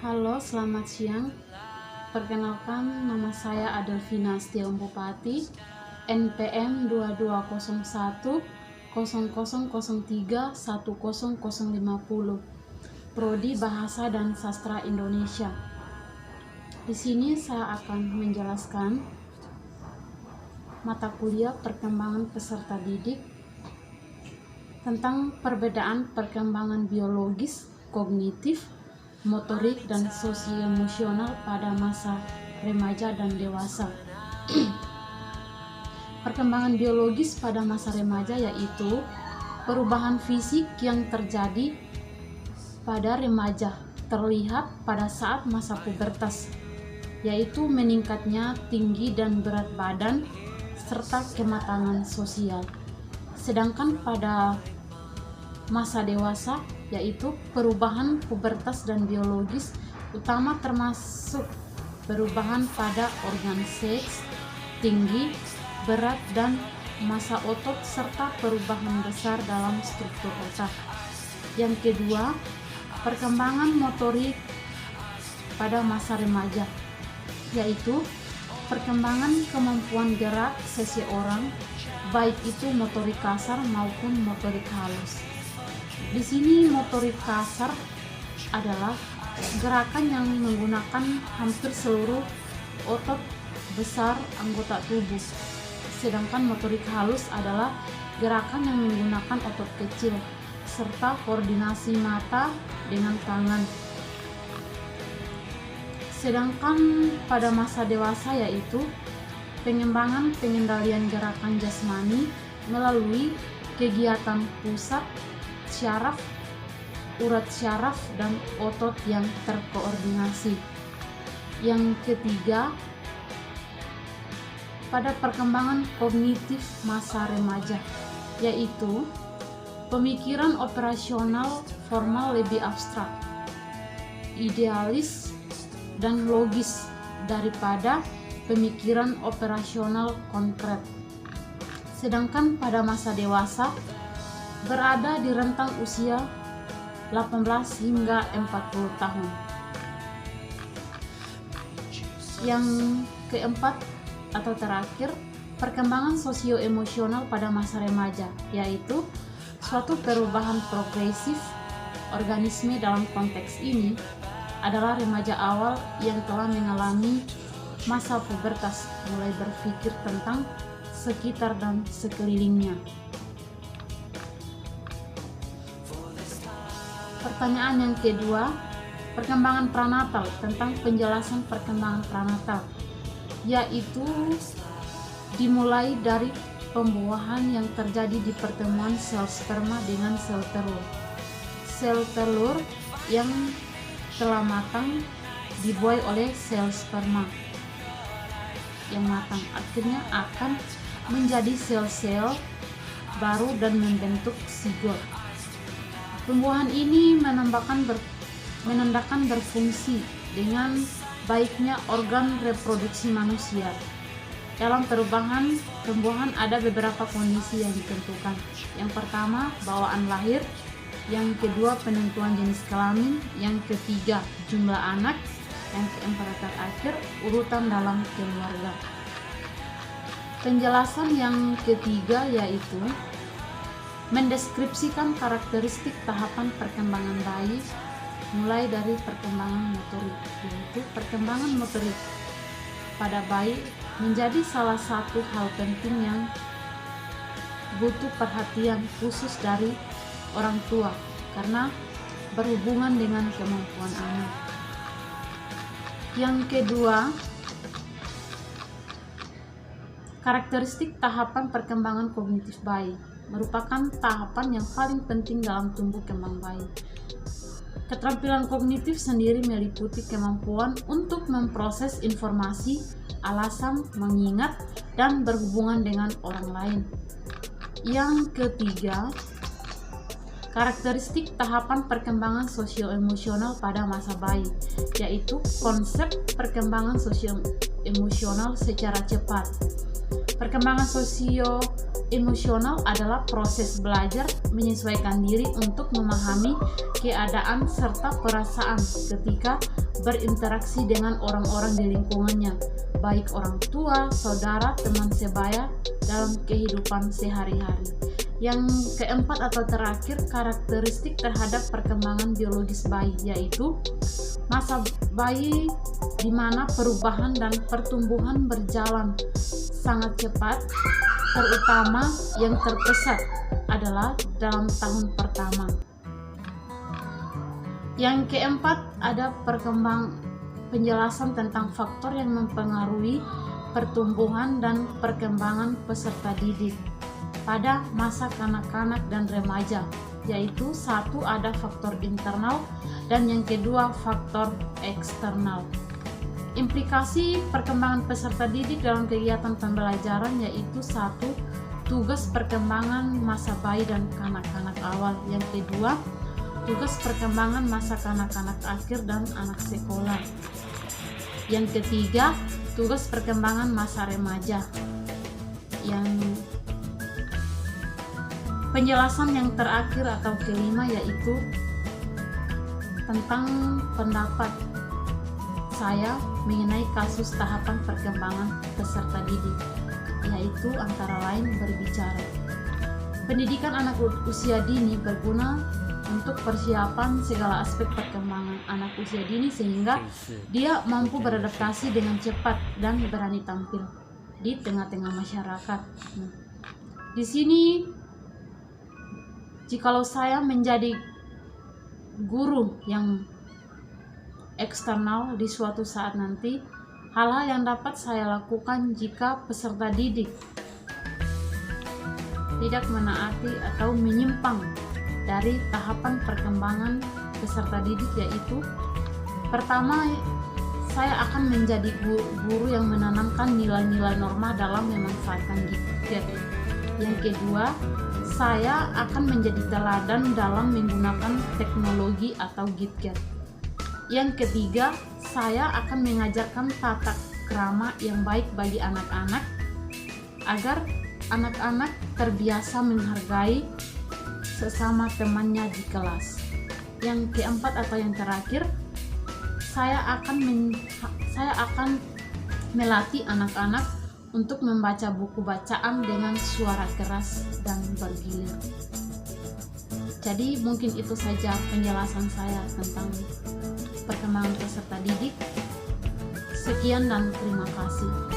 Halo, selamat siang. Perkenalkan, nama saya Adelvina Setiawan Bupati, NPM 2201 0003 10050, Prodi Bahasa dan Sastra Indonesia. Di sini saya akan menjelaskan mata kuliah perkembangan peserta didik tentang perbedaan perkembangan biologis, kognitif, motorik, dan sosioemosional pada masa remaja dan dewasa. Perkembangan biologis pada masa remaja yaitu perubahan fisik yang terjadi pada remaja terlihat pada saat masa pubertas, yaitu meningkatnya tinggi dan berat badan serta kematangan sosial. Sedangkan pada masa dewasa yaitu perubahan pubertas dan biologis utama termasuk perubahan pada organ seks, tinggi, berat, dan massa otot serta perubahan besar dalam struktur otak. Yang kedua, perkembangan motorik pada masa remaja yaitu perkembangan kemampuan gerak seseorang, baik itu motorik kasar maupun motorik halus. Di sini motorik kasar adalah gerakan yang menggunakan hampir seluruh otot besar anggota tubuh. Sedangkan motorik halus adalah gerakan yang menggunakan otot kecil serta koordinasi mata dengan tangan. Sedangkan pada masa dewasa yaitu pengembangan pengendalian gerakan jasmani melalui kegiatan pusat syaraf, urat syaraf, dan otot yang terkoordinasi. Yang ketiga, pada perkembangan kognitif masa remaja, yaitu pemikiran operasional formal lebih abstrak, idealis, dan logis daripada pemikiran operasional konkret. Sedangkan pada masa dewasa berada di rentang usia 18 hingga 40 tahun. Yang keempat atau terakhir, perkembangan sosioemosional pada masa remaja, yaitu suatu perubahan progresif organisme. Dalam konteks ini adalah remaja awal yang telah mengalami masa pubertas, mulai berpikir tentang sekitar dan sekelilingnya. Pertanyaan yang kedua, perkembangan pranatal, tentang penjelasan perkembangan pranatal, yaitu dimulai dari pembuahan yang terjadi di pertemuan sel sperma dengan sel telur. Sel telur yang telah matang dibuai oleh sel sperma yang matang, akhirnya akan menjadi sel-sel baru dan membentuk zigot. Pembuahan ini menandakan berfungsi dengan baiknya organ reproduksi manusia. Dalam pembuahan ada beberapa kondisi yang ditentukan. Yang pertama, bawaan lahir. Yang kedua, penentuan jenis kelamin. Yang ketiga, jumlah anak. Yang keempat terakhir, urutan dalam keluarga. Penjelasan yang ketiga yaitu mendeskripsikan karakteristik tahapan perkembangan bayi mulai dari perkembangan motorik, yaitu perkembangan motorik pada bayi menjadi salah satu hal penting yang butuh perhatian khusus dari orang tua karena berhubungan dengan kemampuan anak. Yang kedua, karakteristik tahapan perkembangan kognitif bayi merupakan tahapan yang paling penting dalam tumbuh kembang bayi. Keterampilan kognitif sendiri meliputi kemampuan untuk memproses informasi, alasan, mengingat, dan berhubungan dengan orang lain. Yang ketiga, karakteristik tahapan perkembangan sosioemosional pada masa bayi, yaitu konsep perkembangan sosioemosional secara cepat. Perkembangan sosioemosional adalah proses belajar menyesuaikan diri untuk memahami keadaan serta perasaan ketika berinteraksi dengan orang-orang di lingkungannya, baik orang tua, saudara, teman sebaya dalam kehidupan sehari-hari. Yang keempat atau terakhir, karakteristik terhadap perkembangan biologis bayi, yaitu masa bayi di mana perubahan dan pertumbuhan berjalan sangat cepat, terutama yang terpesat adalah dalam tahun pertama. Yang keempat, ada penjelasan tentang faktor yang mempengaruhi pertumbuhan dan perkembangan peserta didik pada masa kanak-kanak dan remaja, yaitu satu, ada faktor internal, dan yang kedua faktor eksternal. Implikasi perkembangan peserta didik dalam kegiatan pembelajaran yaitu satu, tugas perkembangan masa bayi dan kanak-kanak awal. Yang kedua, tugas perkembangan masa kanak-kanak akhir dan anak sekolah. Yang ketiga, tugas perkembangan masa remaja. Yang penjelasan yang terakhir atau kelima yaitu tentang pendapat saya mengenai kasus tahapan perkembangan peserta didik, yaitu antara lain berbicara. Pendidikan anak usia dini berguna untuk persiapan segala aspek perkembangan anak usia dini sehingga dia mampu beradaptasi dengan cepat dan berani tampil di tengah-tengah masyarakat. Di sini, jikalau saya menjadi guru yang eksternal di suatu saat nanti, hal-hal yang dapat saya lakukan jika peserta didik tidak menaati atau menyimpang dari tahapan perkembangan peserta didik, yaitu pertama, saya akan menjadi guru yang menanamkan nilai-nilai norma dalam memanfaatkan gadget. Yang kedua, saya akan menjadi teladan dalam menggunakan teknologi atau gadget. Yang ketiga, saya akan mengajarkan tata krama yang baik bagi anak-anak agar anak-anak terbiasa menghargai sesama temannya di kelas. Yang keempat atau yang terakhir, saya akan melatih anak-anak untuk membaca buku bacaan dengan suara keras dan bergilir. Jadi mungkin itu saja penjelasan saya tentang perkembangan peserta didik. Sekian dan terima kasih.